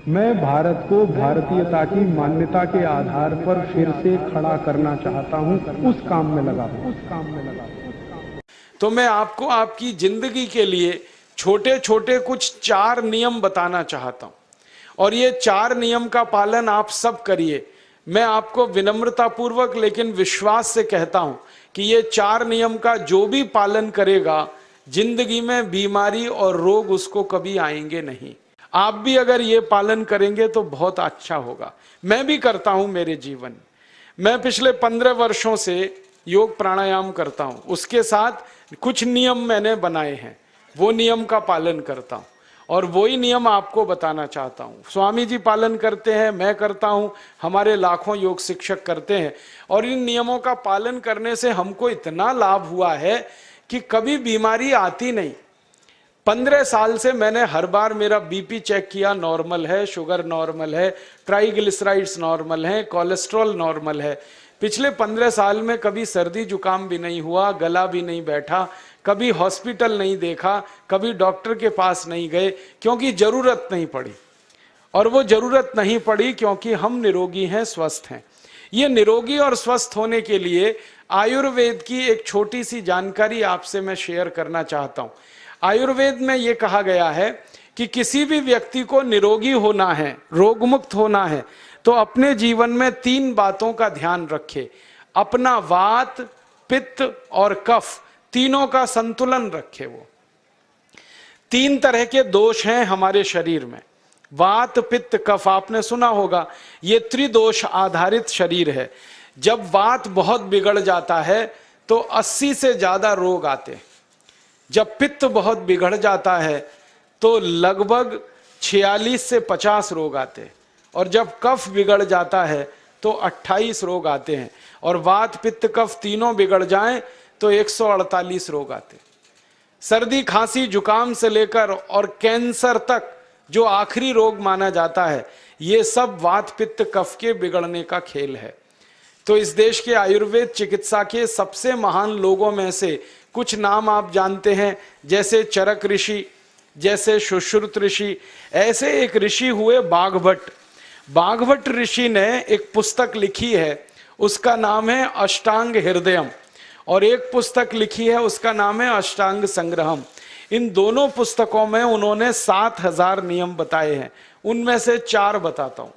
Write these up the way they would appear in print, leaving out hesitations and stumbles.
मैं भारत को भारतीयता की मान्यता के आधार पर फिर से खड़ा करना चाहता हूं, उस काम में लगा हूं। तो मैं आपको आपकी जिंदगी के लिए छोटे छोटे कुछ 4 नियम बताना चाहता हूं, और ये 4 नियम का पालन आप सब करिए। मैं आपको विनम्रतापूर्वक लेकिन विश्वास से कहता हूं कि ये 4 नियम का जो भी पालन करेगा, जिंदगी में बीमारी और रोग उसको कभी आएंगे नहीं। आप भी अगर ये पालन करेंगे तो बहुत अच्छा होगा। मैं भी करता हूं मेरे जीवन में। मैं पिछले 15 वर्षों से योग प्राणायाम करता हूं, उसके साथ कुछ नियम मैंने बनाए हैं, वो नियम का पालन करता हूं और वही नियम आपको बताना चाहता हूं। स्वामी जी पालन करते हैं, मैं करता हूं, हमारे लाखों योग शिक्षक करते हैं, और इन नियमों का पालन करने से हमको इतना लाभ हुआ है कि कभी बीमारी आती नहीं। 15 साल से मैंने हर बार मेरा बीपी चेक किया, नॉर्मल है, शुगर नॉर्मल है, ट्राइग्लिसराइड्स नॉर्मल है, कोलेस्ट्रॉल नॉर्मल है। पिछले 15 साल में कभी सर्दी जुकाम भी नहीं हुआ, गला भी नहीं बैठा, कभी हॉस्पिटल नहीं देखा, कभी डॉक्टर के पास नहीं गए, क्योंकि जरूरत नहीं पड़ी। और वो जरूरत नहीं पड़ी क्योंकि हम निरोगी हैं, स्वस्थ हैं। ये निरोगी और स्वस्थ होने के लिए आयुर्वेद की एक छोटी सी जानकारी आपसे मैं शेयर करना चाहता हूं। आयुर्वेद में ये कहा गया है कि किसी भी व्यक्ति को निरोगी होना है, रोग मुक्त होना है, तो अपने जीवन में 3 बातों का ध्यान रखे। अपना वात, पित्त और कफ, तीनों का संतुलन रखे। वो 3 तरह के दोष हैं हमारे शरीर में, वात, पित्त, कफ। आपने सुना होगा, ये त्रिदोष आधारित शरीर है। जब वात बहुत बिगड़ जाता है तो 80 से ज्यादा रोग आते हैं। जब पित्त बहुत बिगड़ जाता है तो लगभग 46 से 50 रोग आते हैं, और जब कफ बिगड़ जाता है तो 28 रोग आते हैं, और वात, पित्त, कफ तीनों बिगड़ जाएं तो 148 रोग आते हैं। सर्दी, खांसी, जुकाम से लेकर और कैंसर तक जो आखिरी रोग माना जाता है, ये सब वात, पित्त, कफ के बिगड़ने का खेल है। तो इस देश के आयुर्वेद चिकित्सा के सबसे महान लोगों में से कुछ नाम आप जानते हैं, जैसे चरक ऋषि, जैसे सुश्रुत ऋषि। ऐसे एक ऋषि हुए बाघभट्ट। बाघभट्ट ऋषि ने एक पुस्तक लिखी है, उसका नाम है अष्टांग हृदयम, और एक पुस्तक लिखी है, उसका नाम है अष्टांग संग्रहम। इन दोनों पुस्तकों में उन्होंने 7000 नियम बताए हैं। उनमें से 4 बताता हूं,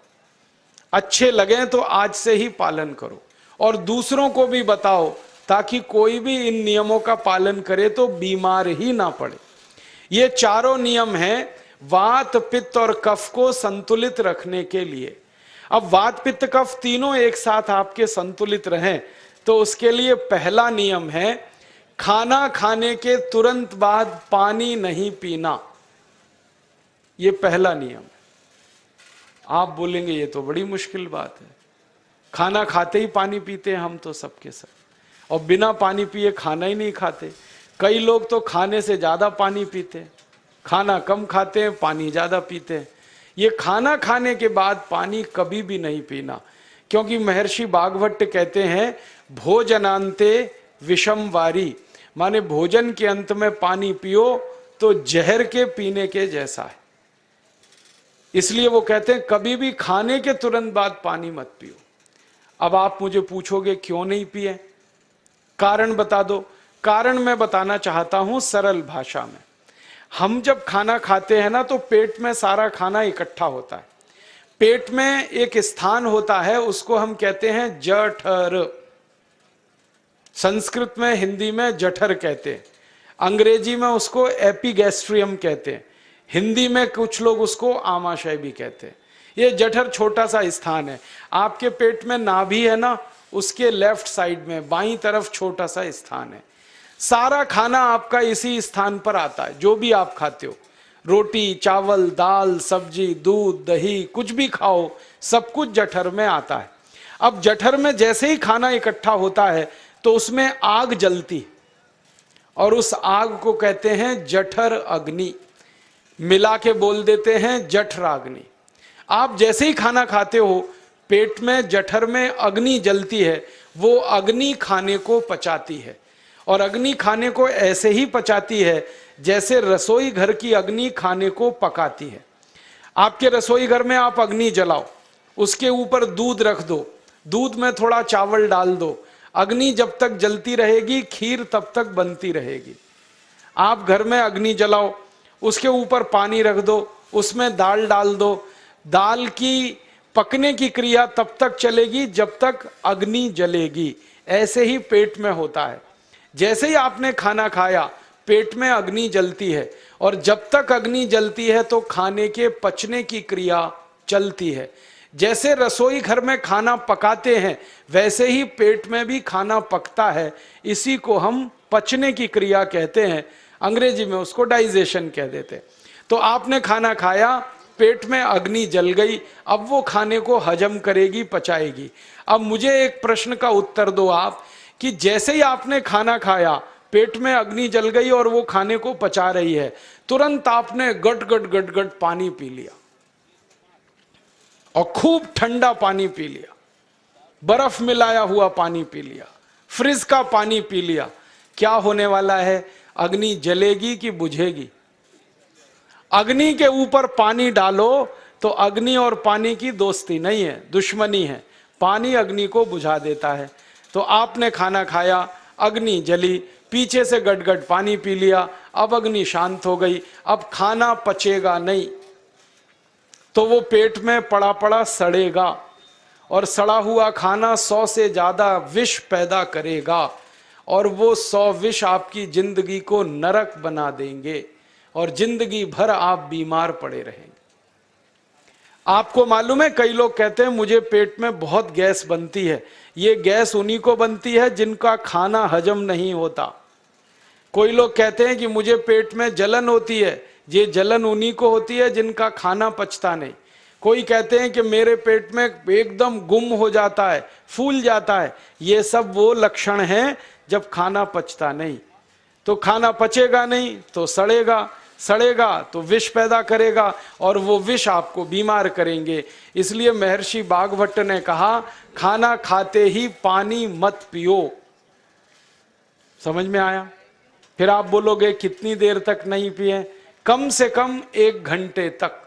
अच्छे लगे तो आज से ही पालन करो और दूसरों को भी बताओ, ताकि कोई भी इन नियमों का पालन करे तो बीमार ही ना पड़े। ये चारों नियम हैं वात, पित्त और कफ को संतुलित रखने के लिए। अब वात, पित्त, कफ तीनों एक साथ आपके संतुलित रहें तो उसके लिए पहला नियम है खाना खाने के तुरंत बाद पानी नहीं पीना। ये पहला नियम है। आप बोलेंगे ये तो बड़ी मुश्किल बात है, खाना खाते ही पानी पीते हैं हम तो सबके सब, और बिना पानी पिए खाना ही नहीं खाते। कई लोग तो खाने से ज्यादा पानी पीते हैं, खाना कम खाते हैं, पानी ज्यादा पीते हैं। ये खाना खाने के बाद पानी कभी भी नहीं पीना, क्योंकि महर्षि बाघभट्ट कहते हैं भोजनांते विषम वारी, माने भोजन के अंत में पानी पियो तो जहर के पीने के जैसा है। इसलिए वो कहते हैं कभी भी खाने के तुरंत बाद पानी मत पियो। अब आप मुझे पूछोगे क्यों नहीं पिए, कारण बता दो। कारण मैं बताना चाहता हूं सरल भाषा में। हम जब खाना खाते हैं ना तो पेट में सारा खाना इकट्ठा होता है। पेट में एक स्थान होता है, उसको हम कहते हैं जठर। संस्कृत में, हिंदी में जठर कहते हैं, अंग्रेजी में उसको एपिगैस्ट्रियम कहते हैं, हिंदी में कुछ लोग उसको आमाशय भी कहते हैं। ये जठर छोटा सा स्थान है। आपके पेट में नाभि है ना, उसके लेफ्ट साइड में बाईं तरफ छोटा सा स्थान है। सारा खाना आपका इसी स्थान पर आता है। जो भी आप खाते हो, रोटी, चावल, दाल, सब्जी, दूध, दही, कुछ भी खाओ, सब कुछ जठर में आता है। अब जठर में जैसे ही खाना इकट्ठा होता है तो उसमें आग जलती, और उस आग को कहते हैं जठर अग्नि। मिला के बोल देते हैं जठराग्नि। आप जैसे ही खाना खाते हो, पेट में जठर में अग्नि जलती है। वो अग्नि खाने को पचाती है, और अग्नि खाने को ऐसे ही पचाती है जैसे रसोई घर की अग्नि खाने को पकाती है। आपके रसोई घर में आप अग्नि जलाओ, उसके ऊपर दूध रख दो, दूध में थोड़ा चावल डाल दो, अग्नि जब तक जलती रहेगी खीर तब तक बनती रहेगी। आप घर में अग्नि जलाओ, उसके ऊपर पानी रख दो, उसमें दाल डाल दो, दाल की पकने की क्रिया तब तक चलेगी जब तक अग्नि जलेगी। ऐसे ही पेट में होता है, जैसे ही आपने खाना खाया पेट में अग्नि जलती है, और जब तक अग्नि जलती है तो खाने के पचने की क्रिया चलती है। जैसे रसोई घर में खाना पकाते हैं वैसे ही पेट में भी खाना पकता है, इसी को हम पचने की क्रिया कहते हैं, अंग्रेजी में उसको डाइजेशन कह देते हैं। तो आपने खाना खाया, पेट में अग्नि जल गई, अब वो खाने को हजम करेगी, पचाएगी। अब मुझे एक प्रश्न का उत्तर दो आप, कि जैसे ही आपने खाना खाया पेट में अग्नि जल गई और वो खाने को पचा रही है, तुरंत आपने गट गट गट गट पानी पी लिया, और खूब ठंडा पानी पी लिया, बर्फ मिलाया हुआ पानी पी लिया, फ्रिज का पानी पी लिया। क्या होने वाला है? अग्नि जलेगी कि बुझेगी? अग्नि के ऊपर पानी डालो तो अग्नि और पानी की दोस्ती नहीं है, दुश्मनी है। पानी अग्नि को बुझा देता है। तो आपने खाना खाया, अग्नि जली, पीछे से गटगट पानी पी लिया, अब अग्नि शांत हो गई, अब खाना पचेगा नहीं, तो वो पेट में पड़ा पड़ा सड़ेगा, और सड़ा हुआ खाना 100 से ज्यादा विष पैदा करेगा, और वो 100 विष आपकी जिंदगी को नरक बना देंगे, और जिंदगी भर आप बीमार पड़े रहेंगे। आपको मालूम है, कई लोग कहते हैं मुझे पेट में बहुत गैस बनती है। ये गैस उन्हीं को बनती है जिनका खाना हजम नहीं होता। कोई लोग कहते हैं कि मुझे पेट में जलन होती है, ये जलन उन्हीं को होती है जिनका खाना पचता नहीं। कोई कहते हैं कि मेरे पेट में एकदम गुम हो जाता है, फूल जाता है, ये सब वो लक्षण हैं जब खाना पचता नहीं। तो खाना पचेगा नहीं तो सड़ेगा, सड़ेगा तो विष पैदा करेगा, और वो विष आपको बीमार करेंगे। इसलिए महर्षि बागभट्ट ने कहा, खाना खाते ही पानी मत पियो। समझ में आया? फिर आप बोलोगे कितनी देर तक नहीं पिए? कम से कम 1 घंटे तक।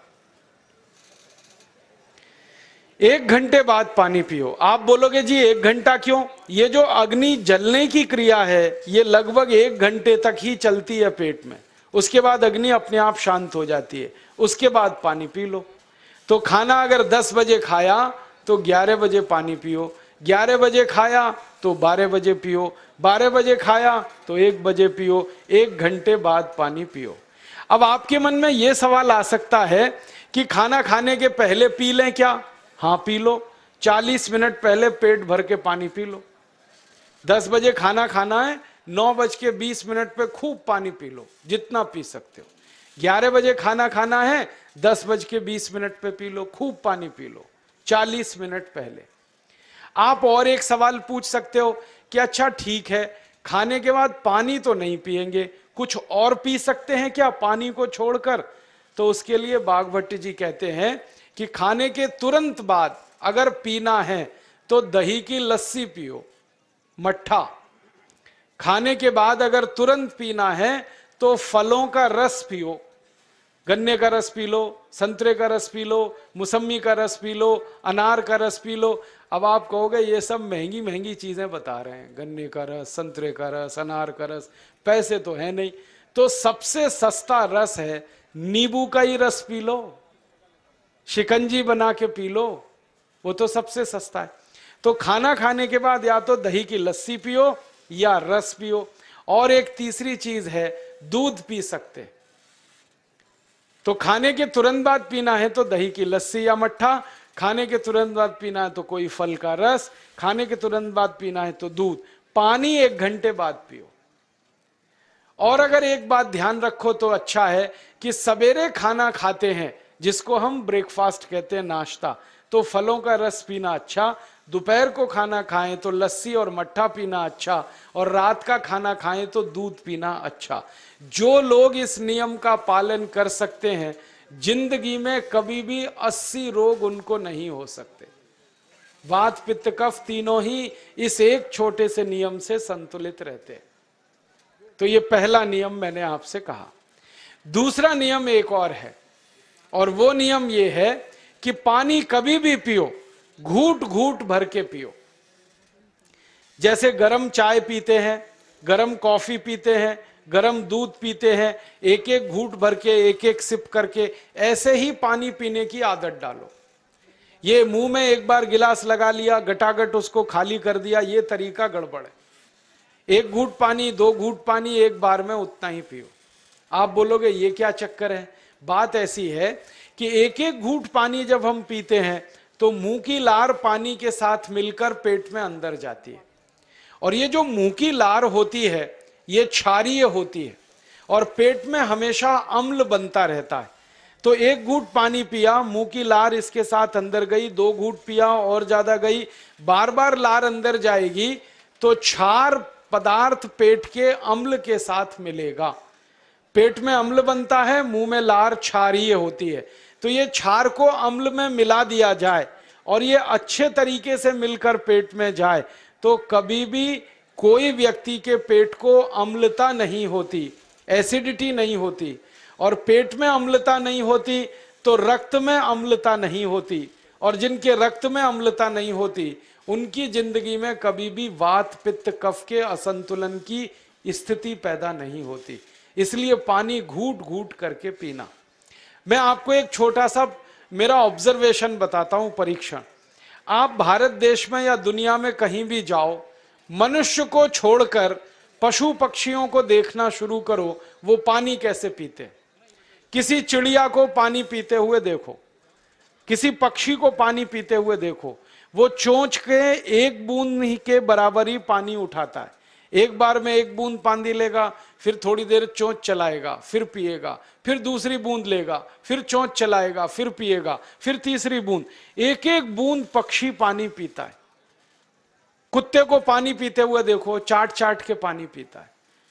1 घंटे बाद पानी पियो। आप बोलोगे जी 1 घंटा क्यों? ये जो अग्नि जलने की क्रिया है ये लगभग 1 घंटे तक ही चलती है पेट में, उसके बाद अग्नि अपने आप शांत हो जाती है, उसके बाद पानी पी लो। तो खाना अगर 10 बजे खाया तो 11 बजे पानी पियो, 11 बजे खाया तो 12 बजे पियो, 12 बजे खाया तो 1 बजे पियो, 1 घंटे बाद पानी पियो। अब आपके मन में यह सवाल आ सकता है कि खाना खाने के पहले पी लें क्या? हाँ पी लो, 40 मिनट पहले पेट भर के पानी पी लो। 10 बजे खाना खाना है, 9:20 पे खूब पानी पी लो, जितना पी सकते हो। 11 बजे खाना खाना है, 10:20 पे पी लो, खूब पानी पी लो, 40 मिनट पहले। आप और एक सवाल पूछ सकते हो कि अच्छा ठीक है, खाने के बाद पानी तो नहीं पिएंगे, कुछ और पी सकते हैं क्या पानी को छोड़कर? तो उसके लिए बागभट्ट जी कहते हैं कि खाने के तुरंत बाद अगर पीना है तो दही की लस्सी पियो, मट्ठा। खाने के बाद अगर तुरंत पीना है तो फलों का रस पियो, गन्ने का रस पी लो, संतरे का रस पी लो, मौसमी का रस पी लो, अनार का रस पी लो। अब आप कहोगे ये सब महंगी महंगी चीजें बता रहे हैं, गन्ने का रस, संतरे का रस, अनार का रस, पैसे तो है नहीं। तो सबसे सस्ता रस है नींबू का ही रस पी लो, शिकंजी बना के पी लो, वो तो सबसे सस्ता है। तो खाना खाने के बाद या तो दही की लस्सी पियो या रस पियो। और एक तीसरी चीज है, दूध पी सकते। तो खाने के तुरंत बाद पीना है तो दही की लस्सी या मट्ठा, खाने के तुरंत बाद पीना है तो कोई फल का रस, खाने के तुरंत बाद पीना है तो दूध। पानी 1 घंटे बाद पियो। और अगर एक बात ध्यान रखो तो अच्छा है कि सवेरे खाना खाते हैं जिसको हम ब्रेकफास्ट कहते हैं, नाश्ता, तो फलों का रस पीना अच्छा, दोपहर को खाना खाएं तो लस्सी और मट्ठा पीना अच्छा, और रात का खाना खाएं तो दूध पीना अच्छा। जो लोग इस नियम का पालन कर सकते हैं जिंदगी में कभी भी 80 रोग उनको नहीं हो सकते। वात पित्त कफ तीनों ही इस एक छोटे से नियम से संतुलित रहते हैं। तो ये पहला नियम मैंने आपसे कहा। दूसरा नियम एक और है, और वो नियम ये है कि पानी कभी भी पियो, घूट घूट भर के पियो। जैसे गरम चाय पीते हैं, गरम कॉफी पीते हैं, गरम दूध पीते हैं, एक एक घूट भर के, एक एक सिप करके, ऐसे ही पानी पीने की आदत डालो। ये मुंह में एक बार गिलास लगा लिया, गटागट उसको खाली कर दिया, ये तरीका गड़बड़ है। एक घूट पानी, दो घूट पानी एक बार में उतना ही पियो। आप बोलोगे ये क्या चक्कर है? बात ऐसी है कि एक एक घूट पानी जब हम पीते हैं तो मुंह की लार पानी के साथ मिलकर पेट में अंदर जाती है, और ये जो मुंह की लार होती है ये क्षारीय होती है और पेट में हमेशा अम्ल बनता रहता है। तो एक घूट पानी पिया, मुंह की लार इसके साथ अंदर गई, दो घूट पिया और ज्यादा गई, बार बार लार अंदर जाएगी तो क्षार पदार्थ पेट के अम्ल के साथ मिलेगा। पेट में अम्ल बनता है, मुंह में लार क्षारीय होती है, तो ये क्षार को अम्ल में मिला दिया जाए और ये अच्छे तरीके से मिलकर पेट में जाए तो कभी भी कोई व्यक्ति के पेट को अम्लता नहीं होती, एसिडिटी नहीं होती। और पेट में अम्लता नहीं होती तो रक्त में अम्लता नहीं होती, और जिनके रक्त में अम्लता नहीं होती उनकी जिंदगी में कभी भी वात पित्त कफ के असंतुलन की स्थिति पैदा नहीं होती। इसलिए पानी घूट घूट करके पीना। मैं आपको एक छोटा सा मेरा ऑब्जर्वेशन बताता हूं, परीक्षण। आप भारत देश में या दुनिया में कहीं भी जाओ, मनुष्य को छोड़कर पशु पक्षियों को देखना शुरू करो, वो पानी कैसे पीते। किसी चिड़िया को पानी पीते हुए देखो, किसी पक्षी को पानी पीते हुए देखो, वो चोंच के एक बूंद ही के बराबर ही पानी उठाता है। एक बार में एक बूंद पानी लेगा, फिर थोड़ी देर चोंच चलाएगा, फिर पिएगा, फिर दूसरी बूंद लेगा, फिर चोंच चलाएगा, फिर पिएगा, फिर तीसरी बूंद। एक एक बूंद पक्षी पानी पीता है। कुत्ते को पानी पीते हुए देखो, चाट चाट के पानी पीता है।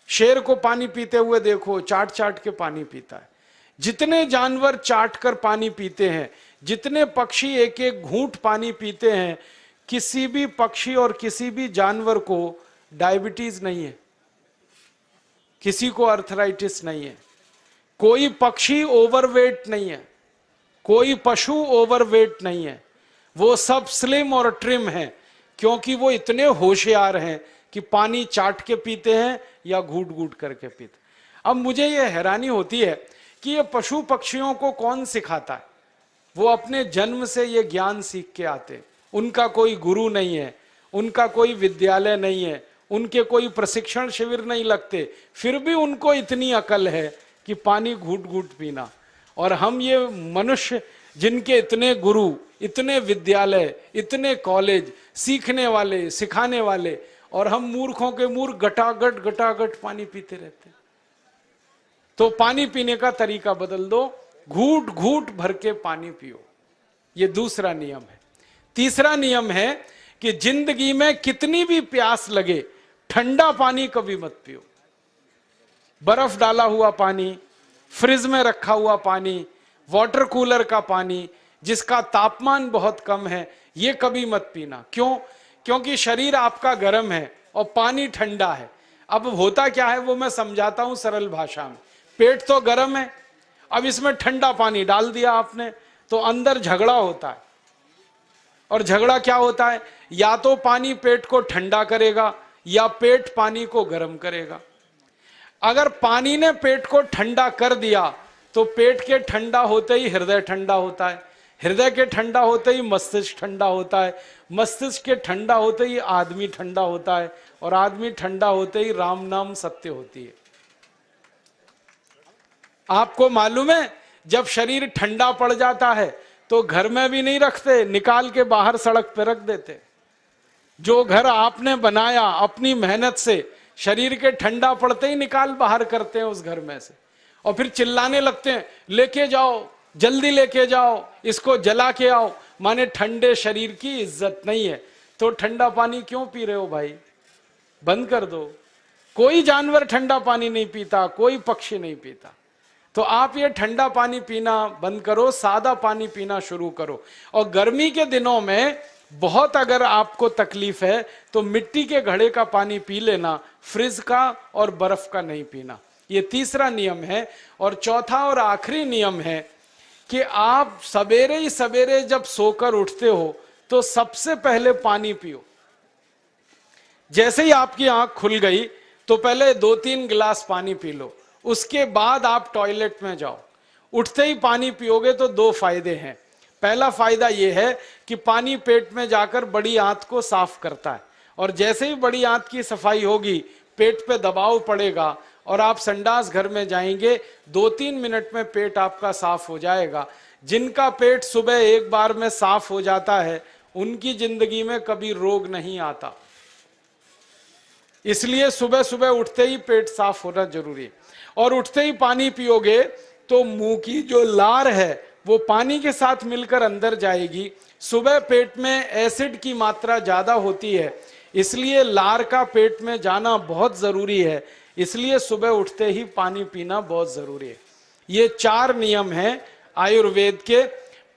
शेर को पानी पीते हुए देखो, चाट चाट के पानी पीता है। जितने जानवर चाट कर पानी पीते हैं, जितने पक्षी एक एक घूंट पानी पीते हैं, किसी भी पक्षी और किसी भी जानवर को डायबिटीज नहीं है, किसी को अर्थराइटिस नहीं है, कोई पक्षी ओवरवेट नहीं है, कोई पशु ओवरवेट नहीं है। वो सब स्लिम और ट्रिम है, क्योंकि वो इतने होशियार हैं कि पानी चाट के पीते हैं या घूट घूट करके पीते। अब मुझे ये हैरानी होती है कि ये पशु पक्षियों को कौन सिखाता है? वो अपने जन्म से ये ज्ञान सीख के आते, उनका कोई गुरु नहीं है, उनका कोई विद्यालय नहीं है, उनके कोई प्रशिक्षण शिविर नहीं लगते, फिर भी उनको इतनी अकल है कि पानी घूट घूट पीना। और हम ये मनुष्य जिनके इतने गुरु, इतने विद्यालय, इतने कॉलेज, सीखने वाले, सिखाने वाले, और हम मूर्खों के मूर्ख गटागट गटागट पानी पीते रहते। तो पानी पीने का तरीका बदल दो, घूट घूट भर के पानी पियो। ये दूसरा नियम है। तीसरा नियम है कि जिंदगी में कितनी भी प्यास लगे, ठंडा पानी कभी मत पियो। बर्फ डाला हुआ पानी, फ्रिज में रखा हुआ पानी, वाटर कूलर का पानी जिसका तापमान बहुत कम है, ये कभी मत पीना। क्यों? क्योंकि शरीर आपका गर्म है और पानी ठंडा है। अब होता क्या है वो मैं समझाता हूं सरल भाषा में। पेट तो गर्म है, अब इसमें ठंडा पानी डाल दिया आपने तो अंदर झगड़ा होता है। और झगड़ा क्या होता है? या तो पानी पेट को ठंडा करेगा या पेट पानी को गर्म करेगा। अगर पानी ने पेट को ठंडा कर दिया तो पेट के ठंडा होते ही हृदय ठंडा होता है, हृदय के ठंडा होते ही मस्तिष्क ठंडा होता है, मस्तिष्क के ठंडा होते ही आदमी ठंडा होता है, और आदमी ठंडा होते ही राम नाम सत्य होती है। आपको मालूम है जब शरीर ठंडा पड़ जाता है तो घर में भी नहीं रखते, निकाल के बाहर सड़क पे रख देते। जो घर आपने बनाया अपनी मेहनत से, शरीर के ठंडा पड़ते ही निकाल बाहर करते हैं उस घर में से, और फिर चिल्लाने लगते हैं लेके जाओ, जल्दी लेके जाओ, इसको जला के आओ। माने ठंडे शरीर की इज्जत नहीं है। तो ठंडा पानी क्यों पी रहे हो भाई? बंद कर दो। कोई जानवर ठंडा पानी नहीं पीता, कोई पक्षी नहीं पीता। तो आप ये ठंडा पानी पीना बंद करो, सादा पानी पीना शुरू करो। और गर्मी के दिनों में बहुत अगर आपको तकलीफ है तो मिट्टी के घड़े का पानी पी लेना, फ्रिज का और बर्फ का नहीं पीना। ये तीसरा नियम है। और चौथा और आखिरी नियम है कि आप सवेरे ही सवेरे जब सोकर उठते हो तो सबसे पहले पानी पियो। जैसे ही आपकी आंख खुल गई तो पहले 2-3 गिलास पानी पी लो, उसके बाद आप टॉयलेट में जाओ। उठते ही पानी पियोगे तो 2 फायदे हैं। पहला फायदा यह है कि पानी पेट में जाकर बड़ी आंत को साफ करता है, और जैसे ही बड़ी आंत की सफाई होगी पेट पे दबाव पड़ेगा और आप संडास घर में जाएंगे, 2-3 मिनट में पेट आपका साफ हो जाएगा। जिनका पेट सुबह एक बार में साफ हो जाता है उनकी जिंदगी में कभी रोग नहीं आता। इसलिए सुबह सुबह उठते ही पेट साफ होना जरूरी है। और उठते ही पानी पियोगे तो मुंह की जो लार है वो पानी के साथ मिलकर अंदर जाएगी। सुबह पेट में एसिड की मात्रा ज्यादा होती है, इसलिए लार का पेट में जाना बहुत जरूरी है। इसलिए सुबह उठते ही पानी पीना बहुत जरूरी है। ये 4 नियम हैं आयुर्वेद के।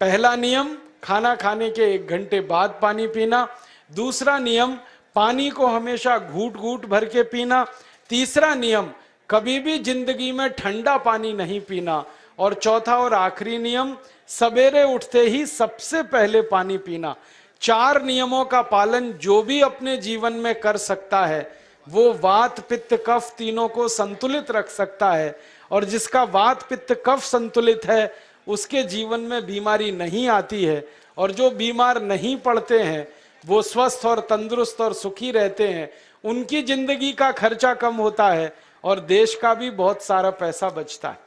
पहला नियम, खाना खाने के 1 घंटे बाद पानी पीना। दूसरा नियम, पानी को हमेशा घूट घूट भर के पीना। तीसरा नियम, कभी भी जिंदगी में ठंडा पानी नहीं पीना। और चौथा और आखिरी नियम, सवेरे उठते ही सबसे पहले पानी पीना। 4 नियमों का पालन जो भी अपने जीवन में कर सकता है वो वात पित्त कफ तीनों को संतुलित रख सकता है। और जिसका वात पित्त कफ संतुलित है उसके जीवन में बीमारी नहीं आती है, और जो बीमार नहीं पड़ते हैं वो स्वस्थ और तंदुरुस्त और सुखी रहते हैं। उनकी जिंदगी का खर्चा कम होता है और देश का भी बहुत सारा पैसा बचता है।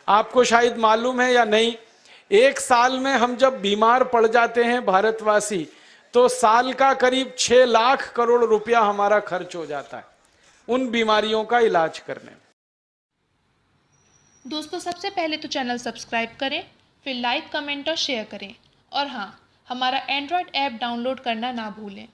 आपको शायद मालूम है या नहीं, 1 साल में हम जब बीमार पड़ जाते हैं भारतवासी, तो साल का करीब 6 लाख करोड़ रुपया हमारा खर्च हो जाता है उन बीमारियों का इलाज करने में। दोस्तों, सबसे पहले तो चैनल सब्सक्राइब करें, फिर लाइक, कमेंट और शेयर करें। और हाँ, हमारा एंड्रॉयड ऐप डाउनलोड करना ना भूलें।